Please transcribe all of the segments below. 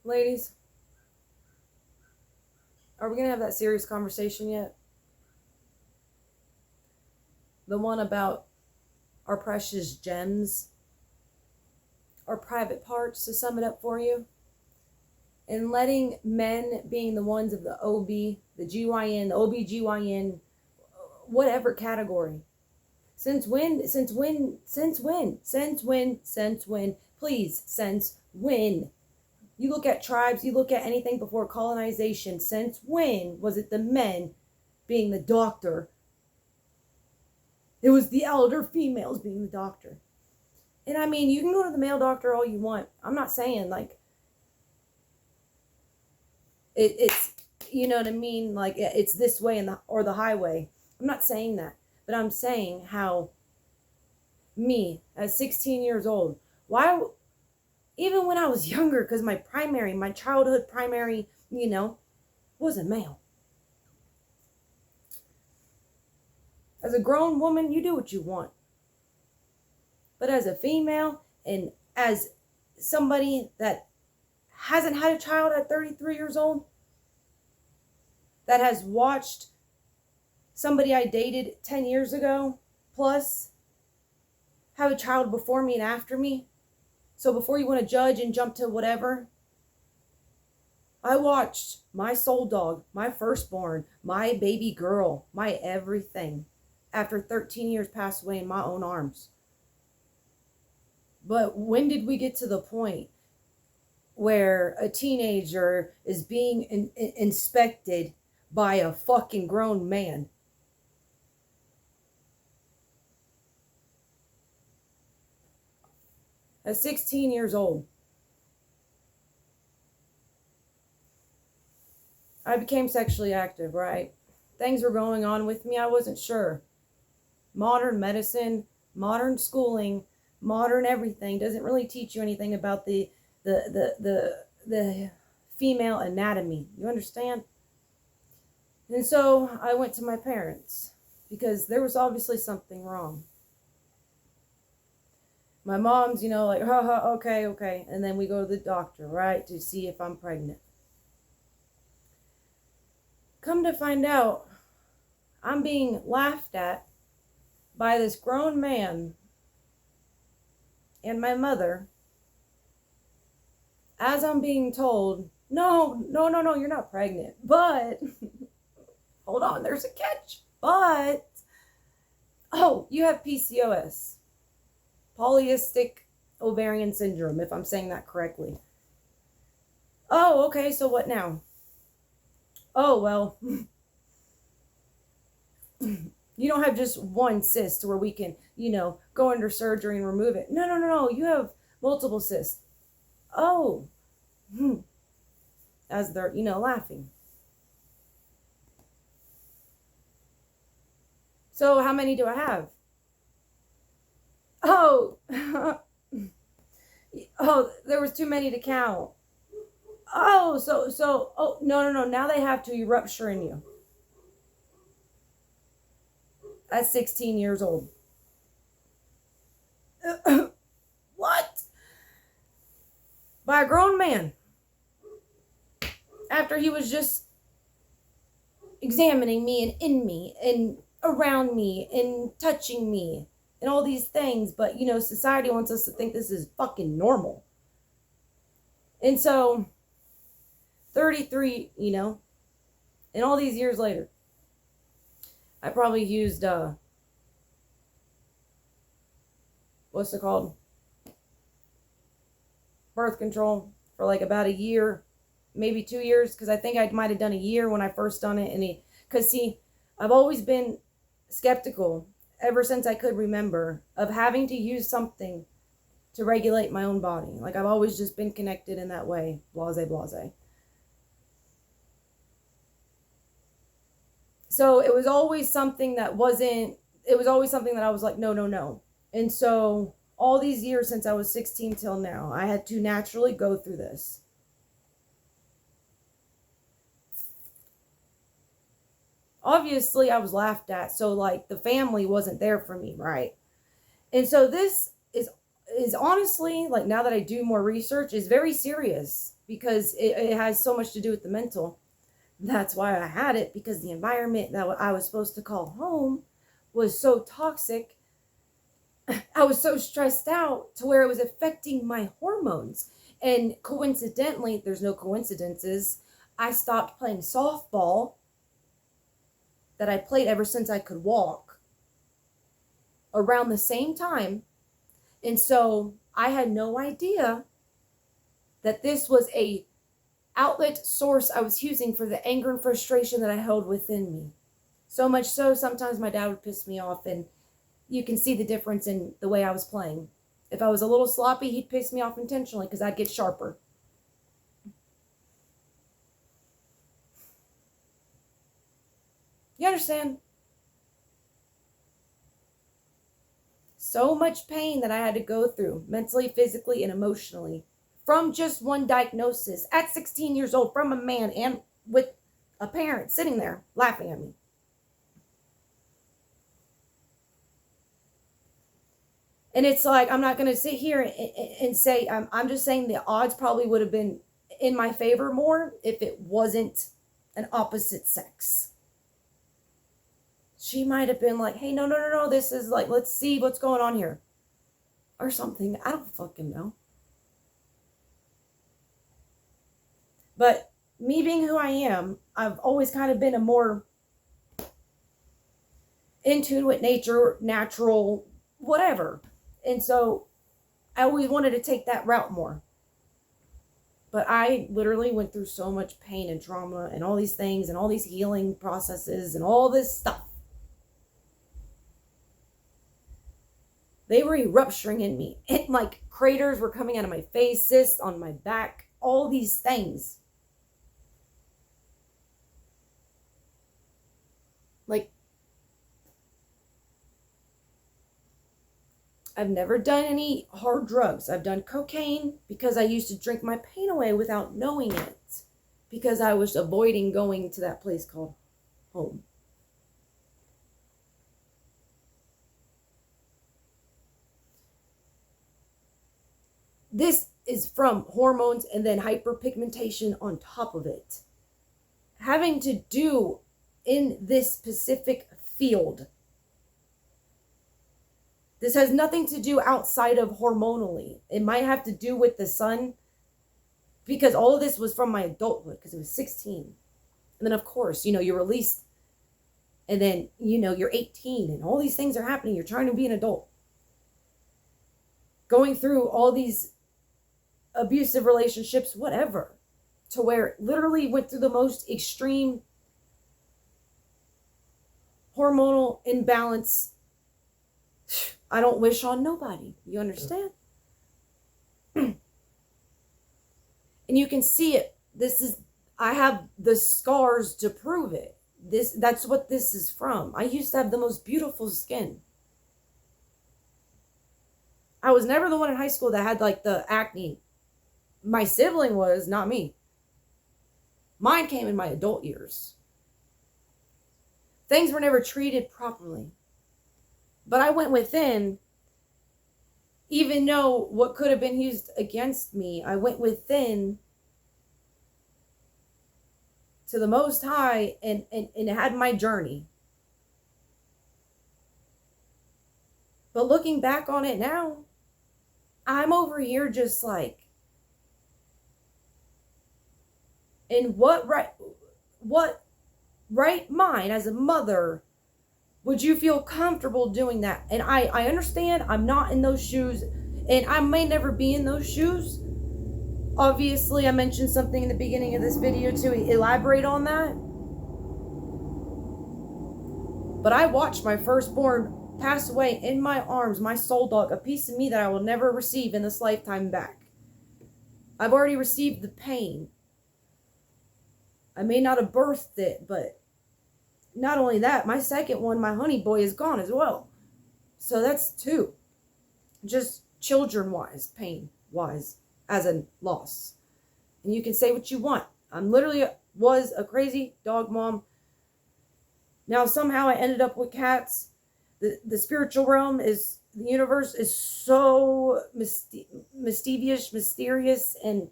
Ladies, are we going to have that serious conversation yet? The one about our precious gems, our private parts, to sum it up for you? And letting men being the ones of the OB, the GYN, the OBGYN, whatever category. Since when? Since when? Since when? Since when? Since when? Please, since when? You look at tribes, you look at anything before colonization. Since when was it the men being the doctor? It was the elder females being the doctor. And I mean, you can go to the male doctor all you want. I'm not saying like it's, you know what I mean, like it's this way or the highway. I'm not saying that, but I'm saying how me at 16 years old, why, even when I was younger, because my childhood primary, was a male. As a grown woman, you do what you want. But as a female and as somebody that hasn't had a child at 33 years old, that has watched somebody I dated 10 years ago plus have a child before me and after me. So before you want to judge and jump to whatever, I watched my soul dog, my firstborn, my baby girl, my everything, after 13 years pass away in my own arms. But when did we get to the point where a teenager is being inspected by a fucking grown man? At 16 years old, I became sexually active, right? Things were going on with me. I wasn't sure. Modern medicine, modern schooling, modern everything doesn't really teach you anything about the female anatomy. You understand? And so I went to my parents because there was obviously something wrong. My mom's, like, okay. And then we go to the doctor, right, to see if I'm pregnant. Come to find out, I'm being laughed at by this grown man and my mother as I'm being told, no, you're not pregnant. But, hold on, there's a catch. But, you have PCOS. Polycystic ovarian syndrome, if I'm saying that correctly. Oh, okay, so what now? Oh, well, you don't have just one cyst where we can, go under surgery and remove it. No, you have multiple cysts. Oh, as they're, laughing. So how many do I have? Oh, there was too many to count. No, now they have to rupture in you. At 16 years old. What? By a grown man. After he was just examining me and in me and around me and touching me and all these things. But, society wants us to think this is fucking normal. And so, 33, and all these years later, I probably used, what's it called? Birth control for like about a year, maybe 2 years, because I think I might have done a year when I first done it. And because see, I've always been skeptical ever since I could remember of having to use something to regulate my own body. Like I've always just been connected in that way. Blase. So it was always something that I was like, no. And so all these years since I was 16 till now, I had to naturally go through this. Obviously, I was laughed at, so like the family wasn't there for me, right? And so this is honestly, like now that I do more research, is very serious. because it has so much to do with the mental. That's why I had it, because the environment that I was supposed to call home was so toxic. I was so stressed out to where it was affecting my hormones. And coincidentally, there's no coincidences, I stopped playing softball that I played ever since I could walk around the same time. And so I had no idea that this was a outlet source I was using for the anger and frustration that I held within me. So much so, sometimes my dad would piss me off, and you can see the difference in the way I was playing. If I was a little sloppy, he'd piss me off intentionally because I'd get sharper. You understand? So much pain that I had to go through, mentally, physically, and emotionally, from just one diagnosis at 16 years old, from a man, and with a parent sitting there laughing at me. And it's like, I'm not going to sit here and say, I'm just saying the odds probably would have been in my favor more if it wasn't an opposite sex. She might have been like, hey, no, this is like, let's see what's going on here. Or something. I don't fucking know. But me being who I am, I've always kind of been a more in tune with nature, natural, whatever. And so I always wanted to take that route more. But I literally went through so much pain and trauma and all these things and all these healing processes and all this stuff. They were erupting in me. Like craters were coming out of my face, cysts on my back, all these things. Like, I've never done any hard drugs. I've done cocaine because I used to drink my pain away without knowing it, because I was avoiding going to that place called home. This is from hormones and then hyperpigmentation on top of it. Having to do in this specific field. This has nothing to do outside of hormonally. It might have to do with the sun, because all of this was from my adulthood, because it was 16. And then, of course, you're released. And then, you're 18 and all these things are happening. You're trying to be an adult. Going through all these abusive relationships, whatever, to where it literally went through the most extreme hormonal imbalance I don't wish on nobody. You understand? And you can see it. I have the scars to prove it. That's what this is from. I used to have the most beautiful skin. I was never the one in high school that had like the acne. My sibling was, not me. Mine came in my adult years. Things were never treated properly. But I went within, even though what could have been used against me, I went within to the Most High and had my journey. But looking back on it now, I'm over here just like, in what right mind as a mother would you feel comfortable doing that? And I understand I'm not in those shoes, and I may never be in those shoes. Obviously, I mentioned something in the beginning of this video to elaborate on that. But I watched my firstborn pass away in my arms, my soul dog, a piece of me that I will never receive in this lifetime back. I've already received the pain. I may not have birthed it, but not only that, my second one, my honey boy, is gone as well. So that's 2. Just children-wise, pain-wise, as a loss. And you can say what you want. I'm literally was a crazy dog mom. Now somehow I ended up with cats. The spiritual realm the universe is so mysterious, and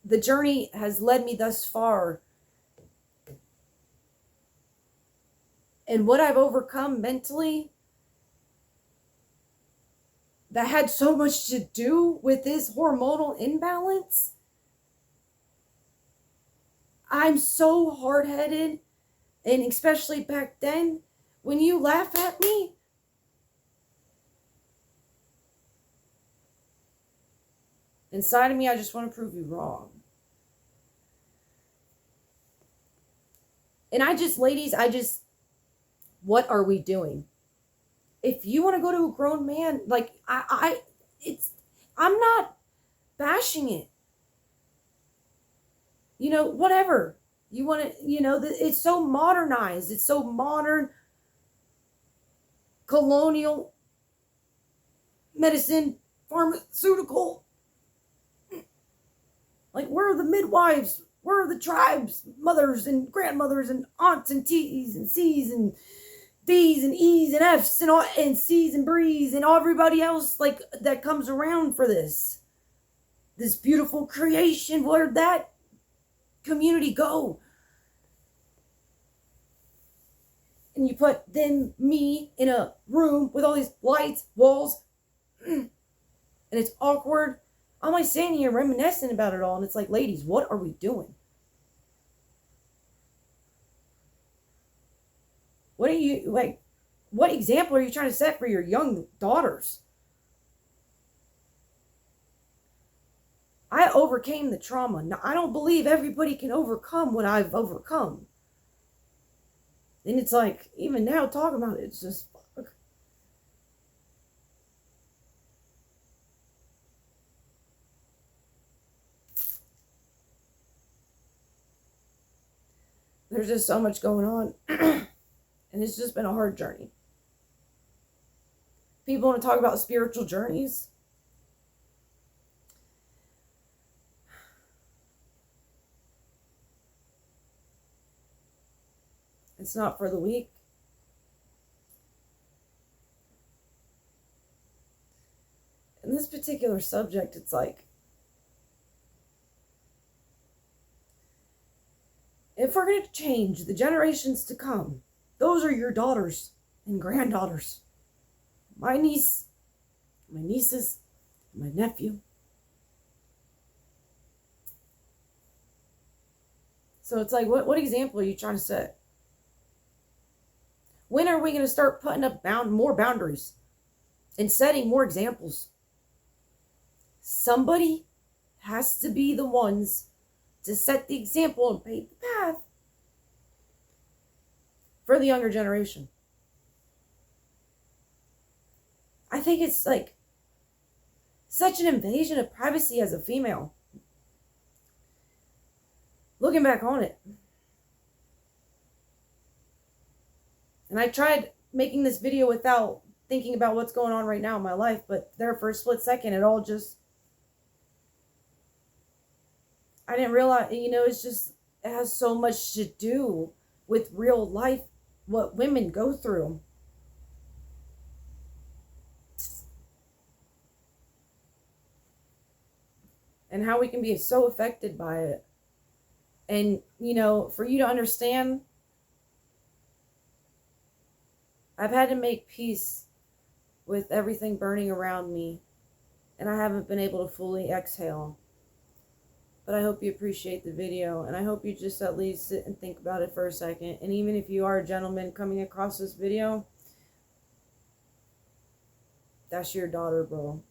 the journey has led me thus far. And what I've overcome mentally that had so much to do with this hormonal imbalance. I'm so hard-headed, and especially back then, when you laugh at me, inside of me, I just want to prove you wrong. And ladies, what are we doing? If you want to go to a grown man, like, I'm not bashing it. You know, whatever. You want to, it's so modernized. It's so modern, colonial, medicine, pharmaceutical. Like, where are the midwives? Where are the tribes, mothers and grandmothers and aunts and T's and C's and D's and E's and F's and all, and C's and B's and everybody else like that comes around for this beautiful creation? Where'd that community go? And you put me in a room with all these lights, walls, and it's awkward. I'm like standing here reminiscing about it all, and it's like, ladies, what are we doing? What are you, like, what example are you trying to set for your young daughters? I overcame the trauma. Now, I don't believe everybody can overcome what I've overcome. And it's like, even now talking about it, it's just, fuck. There's just so much going on. And it's just been a hard journey. People want to talk about spiritual journeys. It's not for the weak. In this particular subject, it's like, if we're going to change the generations to come, those are your daughters and granddaughters. My niece, my nieces, my nephew. So it's like, what example are you trying to set? When are we going to start putting up more boundaries and setting more examples? Somebody has to be the ones to set the example and pave the path for the younger generation. I think it's like such an invasion of privacy as a female. Looking back on it. And I tried making this video without thinking about what's going on right now in my life, but there for a split second, it all just, I didn't realize, it's just, it has so much to do with real life, what women go through. And how we can be so affected by it. And, for you to understand, I've had to make peace with everything burning around me. And I haven't been able to fully exhale. But I hope you appreciate the video. And I hope you just at least sit and think about it for a second. And even if you are a gentleman coming across this video, that's your daughter, bro.